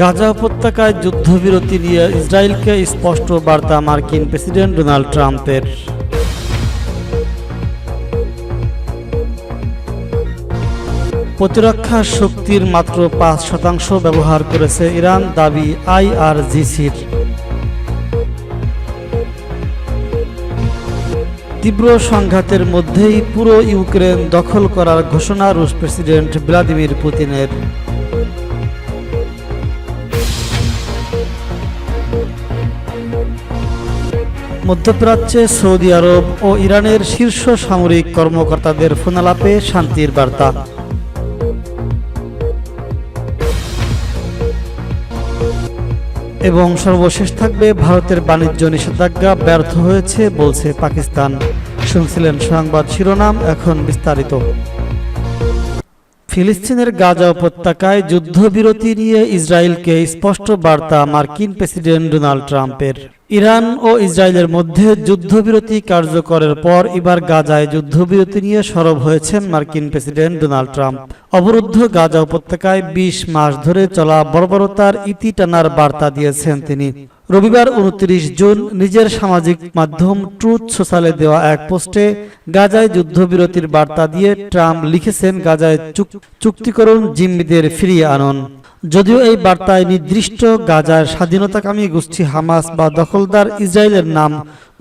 গাজা উপত্যকায় যুদ্ধবিরতি নিয়ে ইসরায়েলকে স্পষ্ট বার্তা মার্কিন প্রেসিডেন্ট ডোনাল্ড ট্রাম্পের। প্রতিরক্ষা শক্তির মাত্র ৫% ব্যবহার করেছে ইরান, দাবি আইআরজিসির। তীব্র সংঘাতের মধ্যেই পুরো ইউক্রেন দখল করার ঘোষণা রুশ প্রেসিডেন্ট ভ্লাদিমির পুতিনের। মধ্যপ্রাচ্যে সৌদি আরব ও ইরানের শীর্ষ সামরিক কর্মকর্তাদের ফোনালাপে শান্তির বার্তা। এবং সর্বশেষ থাকবে ভারতের বাণিজ্য নিষেধাজ্ঞা ব্যর্থ হয়েছে বলছে পাকিস্তান। শুনছিলেন সংবাদ শিরোনাম, এখন বিস্তারিত। ফিলিস্তিনের গাজা উপত্যকায় যুদ্ধবিরতি নিয়ে ইসরায়েলকে স্পষ্ট বার্তা মার্কিন প্রেসিডেন্ট ডোনাল্ড ট্রাম্পের। ইরান ও ইসরায়েলের মধ্যে যুদ্ধবিরতি কার্যকরের পর এবার গাজায় যুদ্ধবিরতি নিয়ে সরব হয়েছেন মার্কিন প্রেসিডেন্ট ডোনাল্ড ট্রাম্প। অবরুদ্ধ গাজা উপত্যকায় ২০ মাস ধরে চলা বর্বরতার ইতি টানার বার্তা দিয়েছেন তিনি। রবিবার ২৯ জুন নিজের সামাজিক মাধ্যম ট্রুথ সোশ্যালে দেওয়া এক পোস্টে গাজায় যুদ্ধবিরতির বার্তা দিয়ে ট্রাম্প লিখেছেন, গাজায় চুক্তি করুন, জিম্মিদের ফিরিয়ে আনুন। যদিও এই বার্তায় নির্দিষ্ট গাজার স্বাধীনতাকামী গোষ্ঠী হামাস বা দখলদার ইসরায়েলের নাম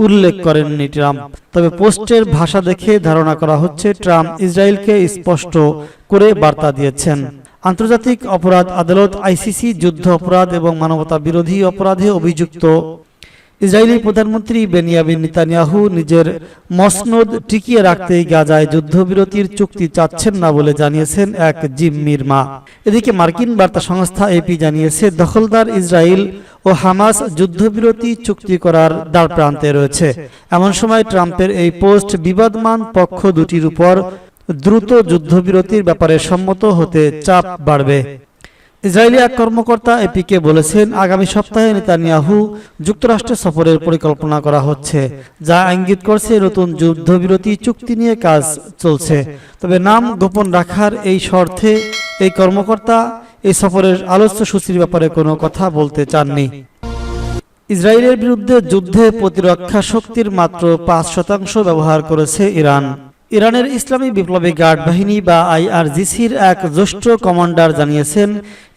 উল্লেখ করেননি ট্রাম্প, তবে পোস্টের ভাষা দেখে ধারণা করা হচ্ছে ট্রাম্প ইসরায়েলকে স্পষ্ট করে বার্তা দিয়েছেন। আন্তর্জাতিক অপরাধ আদালত আইসিসি যুদ্ধ অপরাধ এবং মানবতা বিরোধী অপরাধে অভিযুক্ত ইসরায়েলি প্রধানমন্ত্রী বেনিয়ামিন নেতানিয়াহু নিজের মসনদ টিকিয়ে রাখতেই গাজায় যুদ্ধবিরতির চুক্তি চাচ্ছেন না বলে জানিয়েছেন এক জিম্মির মা। এদিকে মার্কিন বার্তা সংস্থা এপি জানিয়েছে, দখলদার ইসরায়েল ও হামাস যুদ্ধবিরতি চুক্তি করার দ্বারপ্রান্তে রয়েছে। এমন সময় ট্রাম্পের এই পোস্ট বিবাদমান পক্ষ দুটির উপর দ্রুত যুদ্ধবিরতির ব্যাপারে সম্মত হতে চাপ বাড়বে। ইসরায়েলি এক কর্মকর্তা এপিকে বলেছেন, আগামী সপ্তাহে নেতানিয়াহু যুক্তরাষ্ট্রে সফরের পরিকল্পনা করা হচ্ছে, যা ইঙ্গিত করছে নতুন যুদ্ধবিরতি চুক্তি নিয়ে কাজ চলছে। তবে নাম গোপন রাখার এই শর্তে এই কর্মকর্তা এই সফরের আলোচ্য সূচির ব্যাপারে কোনো কথা বলতে চাননি। ইসরায়েলের বিরুদ্ধে যুদ্ধে প্রতিরক্ষা শক্তির মাত্র ৫% ব্যবহার করেছে ইরান। ইরানের ইসলামী বিপ্লবী গার্ড বাহিনী বা আইআরজিসির এক জ্যেষ্ঠ কমান্ডার জানিয়েছেন,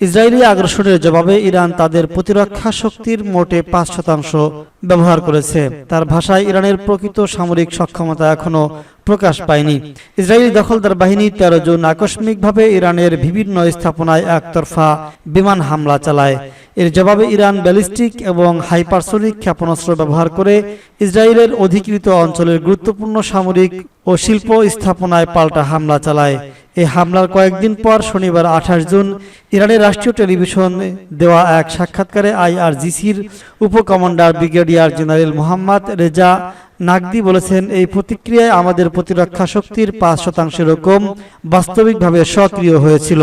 ইসরায়েলি আগ্রাসনের জবাবে ইরান তাদের প্রতিরক্ষা শক্তির মোটে ৫% ব্যবহার করেছে। তার ভাষায়, ইরানের প্রকৃত সামরিক সক্ষমতা এখনো প্রকাশ পায়নি। ইসরায়েলি দখলদার বাহিনী ১৩ জুন আকস্মিকভাবে ইরানের বিভিন্ন স্থাপনায় একতরফা বিমান হামলা চালায়। এর জবাবে ইরান ব্যালিস্টিক এবং হাইপারসোনিক ক্ষেপণাস্ত্র ব্যবহার করে ইসরায়েলের অধিকৃত অঞ্চলের গুরুত্বপূর্ণ সামরিক ও শিল্প স্থাপনায় পাল্টা হামলা চালায়। এই হামলার কয়েকদিন পর শনিবার ২৮ জুন ইরানের রাষ্ট্রীয় টেলিভিশনে দেওয়া এক সাক্ষাৎকারে আইআরজিসির উপকমান্ডার brigadier general Mohammad Reza Naqdi বলেছেন, এই প্রতিক্রিয়ায় আমাদের প্রতিরক্ষা শক্তির ৫%-এরও কম বাস্তবিকভাবে সক্রিয় হয়েছিল।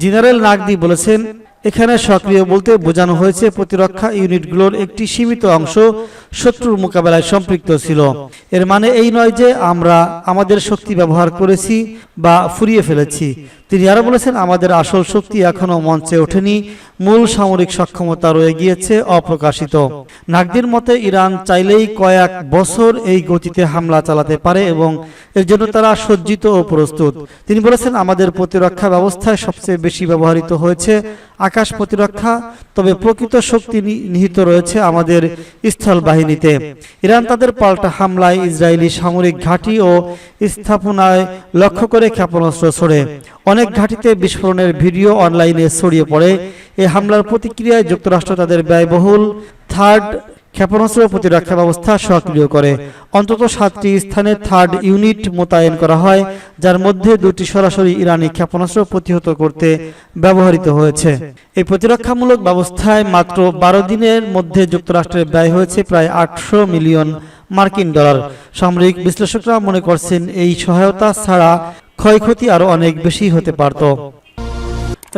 জেনারেল নাকদি বলেছেন, এখানে সক্রিয় বলতে বোঝানো হয়েছে প্রতিরক্ষা ইউনিটগুলোর একটি সীমিত অংশ শত্রুর মোকাবেলায় সম্পৃক্ত ছিল। এর মানে এই নয় যে আমরা আমাদের শক্তি ব্যবহার করেছি বা ফুরিয়ে ফেলেছি। তিনি আরো বলেছেন, আমাদের আসল শক্তি এখনো মঞ্চে ওঠেনি, মূল সামরিক সক্ষমতা রয়ে গিয়েছে অপ্রকাশিত। নাকদির মতে, ইরান চাইলেই কয়েক বছর এই গতিতে হামলা চালাতে পারে এবং এর জন্য তারা সজ্জিত ও প্রস্তুত। তিনি বলেছেন, আমাদের প্রতিরক্ষা ব্যবস্থায় সবচেয়ে বেশি ব্যবহৃত হয়েছে আকাশ প্রতিরক্ষা, তবে প্রকৃত শক্তি নিহিত রয়েছে আমাদের স্থল বাহিনীতে। ইরান তাদের পাল্টা হামলায় ইসরায়েলি সামরিক ঘাঁটি ও স্থাপনায় লক্ষ্য করে ক্ষেপণাস্ত্র ছোড়ে। অনেক ঘাঁটিতে বিস্ফোরণের ভিডিও অনলাইনে ছড়িয়ে পড়ে। এই হামলার প্রতিক্রিয়ায় যুক্তরাষ্ট্র তাদের ব্যয়বহুল থার্ড ক্ষেপণাস্ত্র প্রতিরক্ষা ব্যবস্থা সক্রিয় করে। অন্তত ৭টি স্থানে থার্ড ইউনিট মোতায়েন করা হয়, যার মধ্যে ২টি সরাসরি ইরানি ক্ষেপণাস্ত্র প্রতিহত করতে ব্যবহৃত হয়েছে। এই প্রতিরক্ষামূলক ব্যবস্থায় মাত্র ১২ দিনের মধ্যে যুক্তরাষ্ট্রের ব্যয় হয়েছে প্রায় ৮০০ মিলিয়ন মার্কিন ডলার। সামরিক বিশ্লেষকরা মনে করছেন, এই সহায়তা ছাড়া ক্ষয়ক্ষতি আরও অনেক বেশি হতে পারত।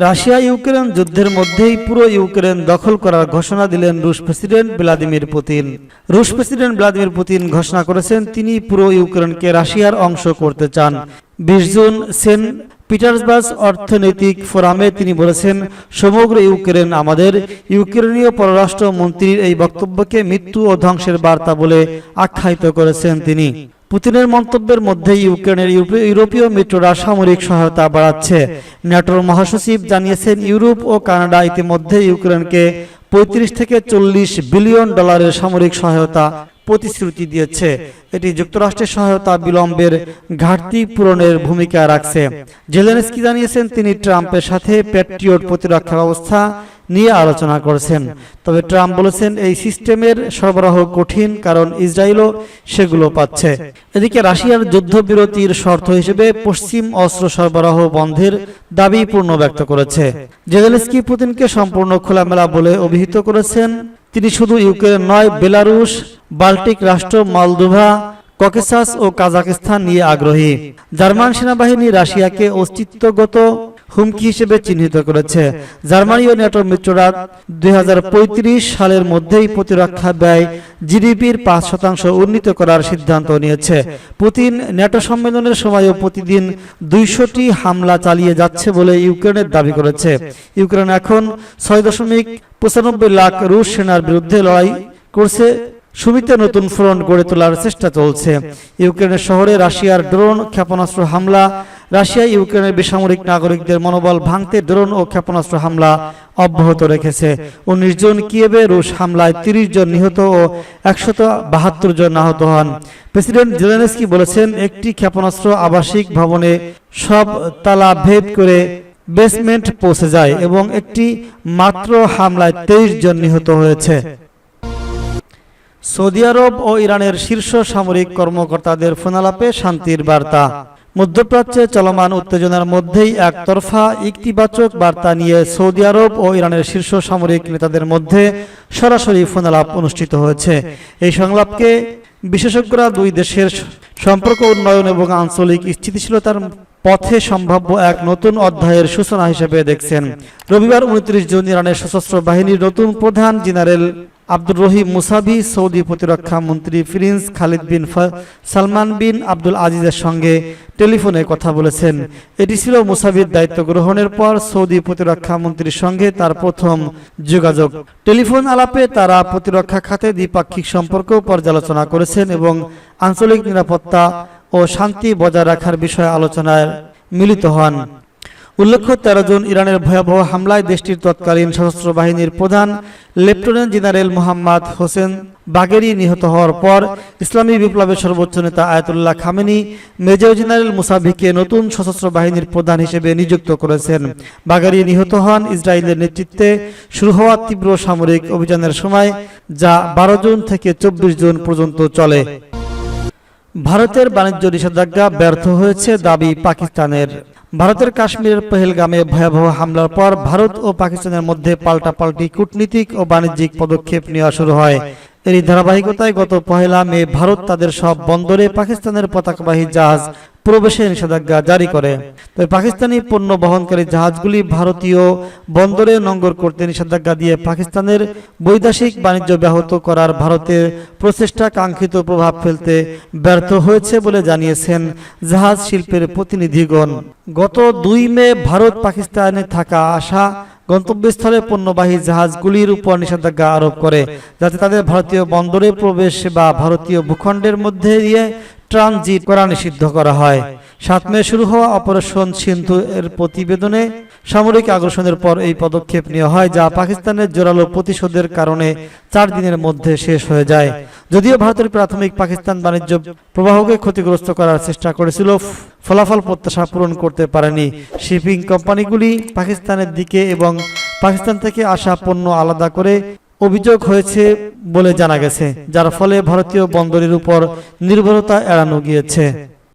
রাশিয়া ইউক্রেন যুদ্ধের মধ্যেই পুরো ইউক্রেন দখল করার ঘোষণা দিলেন রুশ প্রেসিডেন্ট ভ্লাদিমির পুতিন। রুশ প্রেসিডেন্ট ভ্লাদিমির পুতিন ঘোষণা করেছেন, তিনি পুরো ইউক্রেনকে রাশিয়ার অংশ করতে চান। ২০ জুন সেন্ট পিটার্সবার্গ অর্থনৈতিক ফোরামে তিনি বলেছেন, সমগ্র ইউক্রেন আমাদের। ইউক্রেনীয় পররাষ্ট্র মন্ত্রীর এই বক্তব্যকে মৃত্যু ও ধ্বংসের বার্তা বলে আখ্যায়িত করেছেন তিনি। পুতিনের মন্তব্যের মধ্যে ইউক্রেনের ইউরোপীয় মিত্ররা সামরিক সহায়তা বাড়াচ্ছে। ন্যাটোর মহাসচিব জানিয়েছেন, ইউরোপ ও কানাডা ইতিমধ্যে ইউক্রেনকে 35 থেকে 40 বিলিয়ন ডলারের সামরিক সহায়তা প্রতিশ্রুতি দিয়েছে। এটি যুক্তরাষ্ট্রের সহায়তা বিলম্বের ঘাটতি পূরণের ভূমিকা রাখছে। জেলেনস্কি জানিয়েছেন, তিনি ট্রাম্পের সাথে প্যাট্রিয়ট প্রতিরক্ষা ব্যবস্থা নিয়ে আলোচনা করেছেন। তবে ট্রাম্প বলেছেন, এই সিস্টেমের সরবরাহ কঠিন, কারণ ইসরায়েলও সেগুলো পাচ্ছে। এদিকে রাশিয়ার যুদ্ধবিরতির শর্ত হিসেবে পশ্চিম অস্ত্র সরবরাহ বন্ধের দাবি পূর্ণ ব্যক্ত করেছে। জেলেনস্কি পুতিনকে সম্পূর্ণ খোলামেলা বলে অভিহিত করেছেন। তিনি শুধু ইউক্রেন নয়, বেলারুশ, বাল্টিক রাষ্ট্র, মলদোভা, ককেসাস ও কাজাখস্তান নিয়ে আগ্রহী। জার্মান সেনাবাহিনী রাশিয়াকে অস্তিত্বগত হুমকি হিসেবে চিহ্নিত করেছে। জার্মানি ও ন্যাটোর মিত্ররা 2035 সালের মধ্যেই প্রতিরক্ষা ব্যয় জিডিপির 5% উন্নীত করার সিদ্ধান্ত নিয়েছে। পুতিন ন্যাটো সম্মেলনের সময়ও প্রতিদিন 200টি হামলা চালিয়ে যাচ্ছে বলে ইউক্রেনের দাবি করেছে। ইউক্রেন এখন 6.95 লাখ রুশ সেনার বিরুদ্ধে লড়াই করছে। সুবিতে নতুন ফ্রন্ট গড়ে তোলার চেষ্টা চলছে। ইউক্রেনের শহরে রাশিয়ার ড্রোন ক্ষেপণাস্ত্র হামলা। রাশিয়া ইউক্রেনের বেসামরিক নাগরিকদের মনোবল ভাঙতে ড্রোন ও ক্ষেপণাস্ত্র হামলা অব্যাহত রেখেছে। 19 জন কিয়েভে রুশ হামলায় 30 জন নিহত ও 172 জন আহত হন। প্রেসিডেন্ট জেলেনস্কি বলেছেন, একটি ক্ষেপণাস্ত্র আবাসিক ভবনে সব তালা ভেদ করে বেসমেন্ট পৌঁছে যায় এবং একটি মাত্র হামলায় 23 জন নিহত হয়েছে। সৌদি আরব ও ইরানের শীর্ষ সামরিক কর্মকর্তাদের ফোনালাপে শান্তির বার্তা। মধ্যপ্রাচ্যে চলমান উত্তেজনার মধ্যেই একতরফা ইতিবাচক বার্তা নিয়ে সৌদি আরব ও ইরানের শীর্ষ সামরিক নেতাদের মধ্যে সরাসরি ফোনালাপ অনুষ্ঠিত হয়েছে। এই সংলাপকে বিশেষজ্ঞরা দুই দেশের সম্পর্ক উন্নয়ন এবং আঞ্চলিক স্থিতিশীলতার পথে সম্ভাব্য এক নতুন অধ্যায়ের সূচনা হিসেবে দেখছেন। রবিবার 29 জুন ইরানের সশস্ত্র বাহিনীর নতুন প্রধান general Abdur Rahim Musavi Saudi প্রতিরক্ষা মন্ত্রী প্রিন্স খালিদ বিন সালমান বিন আব্দুল আজিজের সঙ্গে টেলিফোনে কথা বলেছেন। এটি ছিল মুসাভির দায়িত্ব গ্রহণের পর সৌদি প্রতিরক্ষা মন্ত্রীর সঙ্গে তার প্রথম যোগাযোগ। টেলিফোন আলাপে তারা প্রতিরক্ষা খাতে দ্বিপাক্ষিক সম্পর্ক পর্যালোচনা করেছেন এবং আঞ্চলিক নিরাপত্তা ও শান্তি বজায় রাখার বিষয়ে আলোচনায় মিলিত হন। উল্লেখ্য, 13 জুন ইরানের ভয়াবহ হামলায় দেশটির তৎকালীন সশস্ত্র বাহিনীর প্রধান লেফটেন্যান্ট জেনারেল মোহাম্মদ হোসেন বাগেরি নিহত হওয়ার পর ইসলামী বিপ্লবের সর্বোচ্চ নেতা আয়াতুল্লাহ খামেনি মেজর জেনারেল মুসাভিকে নতুন সশস্ত্র বাহিনীর প্রধান হিসেবে নিযুক্ত করেছেন। বাগেরি নিহত হন ইসরায়েলের নেতৃত্বে শুরু হওয়া তীব্র সামরিক অভিযানের সময়, যা 12 জুন থেকে 24 জুন পর্যন্ত চলে। ভারতের বাণিজ্য নিষেধাজ্ঞা ব্যর্থ হয়েছে দাবি পাকিস্তানের। ভারতের কাশ্মীরের পহেলগামে ভয়াবহ হামলার পর ভারত ও পাকিস্তানের মধ্যে পাল্টাপাল্টি কূটনীতিক ও বাণিজ্যিক পদক্ষেপ নেওয়া শুরু হয়। এরই ধারাবাহিকতায় গত 1 মে ভারত তাদের সব বন্দরে পাকিস্তানের পতাকাবাহী জাহাজ প্রবেশের নিষেধাজ্ঞা জারি করে। তবে পাকিস্তানি পণ্য বহনকারী জাহাজগুলি ভারতীয় বন্দরে নোঙ্গর করতে নিষেধাজ্ঞা দিয়ে পাকিস্তানের বৈদেশিক বাণিজ্য ব্যাহত করার ভারতের প্রচেষ্টা কাঙ্ক্ষিত প্রভাব ফেলতে ব্যর্থ হয়েছে বলে জানিয়েছেন জাহাজ শিল্পের প্রতিনিধিগণ। গত 2 মে ভারত পাকিস্তানে থাকা আসা গন্তব্যস্থলে পণ্যবাহী জাহাজগুলির উপর নিষেধাজ্ঞা আরোপ করে, যাতে তাদের ভারতীয় বন্দরে প্রবেশ বা ভারতীয় ভূখণ্ডের মধ্যে দিয়ে ট্রানজিট করা নিষিদ্ধ করা হয়। 7 মে শুরু হওয়া অপারেশন সিন্ধু এর প্রতিবেদনে সামরিক আগ্রাসনের পর এই পদক্ষেপ নেওয়া হয়, যা পাকিস্তানের জোরালো প্রতিশোধের কারণে 4 দিনের মধ্যে শেষ হয়ে যায়। যদিও ভারতের প্রাথমিক পাকিস্তান বাণিজ্য প্রবাহকে ক্ষতিগ্রস্ত করার চেষ্টা করেছিল, ফলাফল প্রত্যাশা পূরণ করতে পারেনি। শিপিং কোম্পানিগুলি পাকিস্তানের দিকে এবং পাকিস্তান থেকে আসা পণ্য আলাদা করে অভিযোগ হয়েছে বলে জানা গেছে, যার ফলে ভারতীয় বন্দরের উপর নির্ভরতা এড়ানো গিয়েছে।